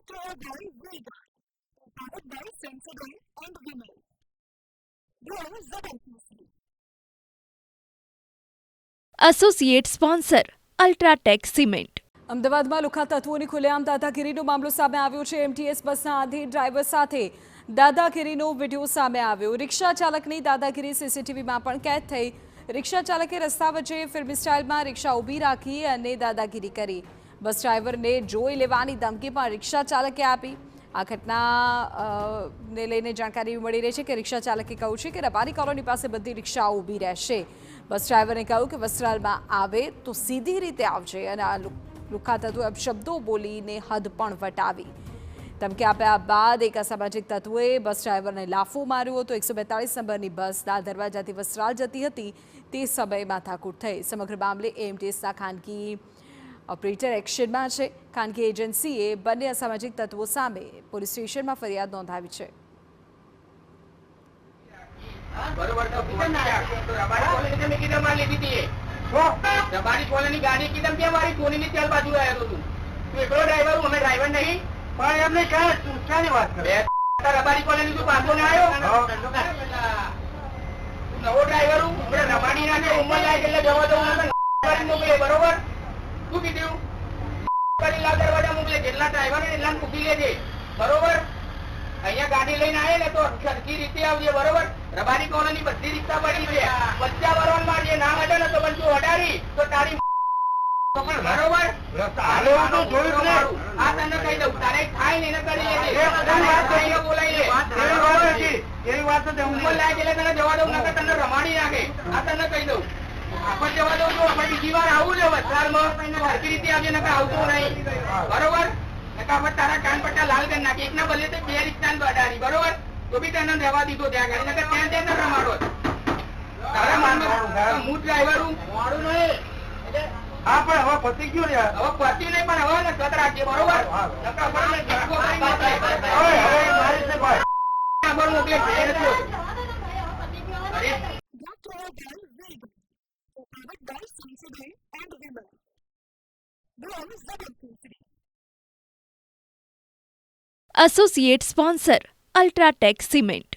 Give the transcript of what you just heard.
Brought to you by Vega, powered by Sensodyne and Vinyl. Grow ZMPC. Associate sponsor UltraTech cement. અમદાવાદમાં લુખ્ખા તત્વોની ખુલ્લેઆમ દાદાગીરીનો મામલો સામે આવ્યો છે. એમટીએસ બસના આધીન ડ્રાઈવર સાથે દાદાગીરીનો વિડીયો સામે આવ્યો. રિક્ષા ચાલકની દાદાગીરી સીસીટીવીમાં પણ કેદ થઈ. રિક્ષા ચાલકે રસ્તા વચ્ચે ફિલ્મી સ્ટાઇલમાં રિક્ષા ઊભી રાખી અને દાદાગીરી કરી. બસ ડ્રાઈવરને જોઈ લેવાની ધમકી પણ રિક્ષા ચાલકે આપી. આ ઘટનાને લઈને જાણકારી મળી રહી છે કે રિક્ષા ચાલકે કહ્યું છે કે રબારી કોલોની પાસે બધી રિક્ષાઓ ઊભી રહેશે. બસ ડ્રાઈવરે કહ્યું કે વસ્ત્રાલમાં આવે તો સીધી રીતે આવજે અને આ લુખ્ખા તત્વોએ અપશબ્દો બોલીને હદ પણ વટાવી. ધમકી આપ્યા બાદ એક અસામાજિક તત્વોએ બસ ડ્રાઈવરને લાફો માર્યો હતો. 142 નંબરની બસ દાલ દરવાજાથી વસ્ત્રાલ જતી હતી તે સમયે માથાકૂટ થઈ. સમગ્ર મામલે એએમટીએસના ખાનગી ઓપરેટર એક્શનમાં છે. ખાનગી એજન્સીએ બંને અસામાજિક તત્વો સામે પોલીસ સ્ટેશનમાં ફરિયાદ નોંધાવી છે. રબારી કોલોની ગાડી કીધમ કે મારી કોની ચાલ બાજુ આવ્યો તો તું એકલો ડ્રાઈવર હું અમે ડ્રાઈવર નહીં પણ એમને ક્યાંની વાત કરે રબારી કોલોની તું પાછો ના આવ્યો નવો ડ્રાઈવર હું રબાડી ના ઉંમર લાયક એટલે જવા દઉં મોકલે બરોબર શું કીધું કરી લાવ દરવાજા મોકલે જેટલા ડ્રાઈવર એટલા મૂકી લેજે બરોબર. અહીંયા ગાડી લઈને આવે ને તો સરખી રીતે આવજે બરોબર. રબારી કોલોની બધી રિક્ષા પડી છે. બચ્ચા ભરવાનમાં જે નામ હશે ને તો બંધુ અડાડી તો તારી બરોબર આ તને કહી દઉં તારે થાય ને એને કરી લેજે બોલાવી લે એવી વાત તો ઉંમર લાગે એટલે તને જવા દઉં ના તને રમાડી નાખે. આ તને કહી દઉં આપણે જવા દઉં છું આપણે બીજી વાર આવું ને વસ્ત્રાલમાં સરખી રીતે આવજે નકર આવતું નહીં બરોબર. તારા કાન પટ્ટા લાલ કરી નાખી એક ના બદલે તો બે રિક્ષા અડાડી બરોબર તો બી તને રહેવા દીધો ત્યાં ગાડી નકર ત્યાં ત્યાં રમાડો તારા માનવું હું ડ્રાઈવર હું મોડું નહીં. હા પણ હવે પતી ગયું ને હવે પતી નહીં પણ હવે ને સત રાખીએ બરોબર મોકલે Brought to you by Vega, powered by Sensodyne and Vinyl. Grow ZMPC. Associate sponsor UltraTech cement.